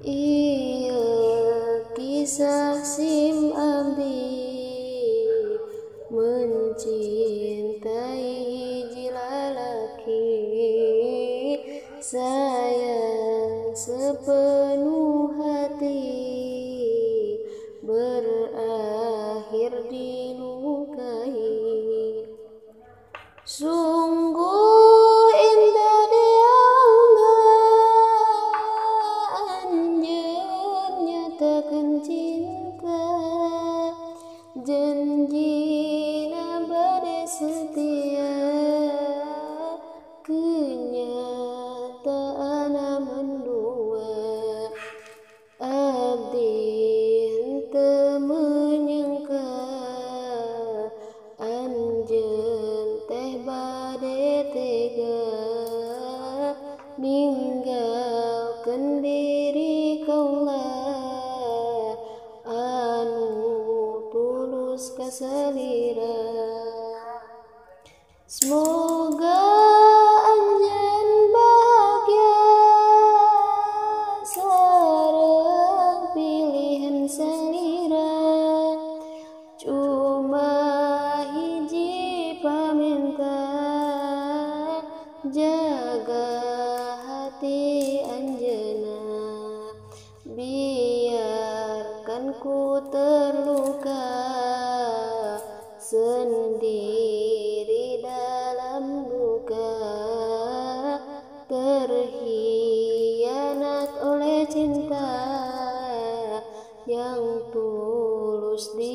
Iya kisah Sim Abi mencintai hiji lalaki, sayang sepenuh hati, berakhir dilukai. Sungguh indah dianggaan anjeun nyatakeun cinta, janjina bade setia, kenyataanna mendua. Abdi henteu menyangka anjeun teh bade tega ninggalkeun diri kaulah anu tulus kasalira. Semoga anjeun bahagia sareng pilihan salira, cuma hiji paminta, jaga hati anjeunna, biarkan ku terluka sendiri dalam duka, terhianat oleh cinta yang tulus di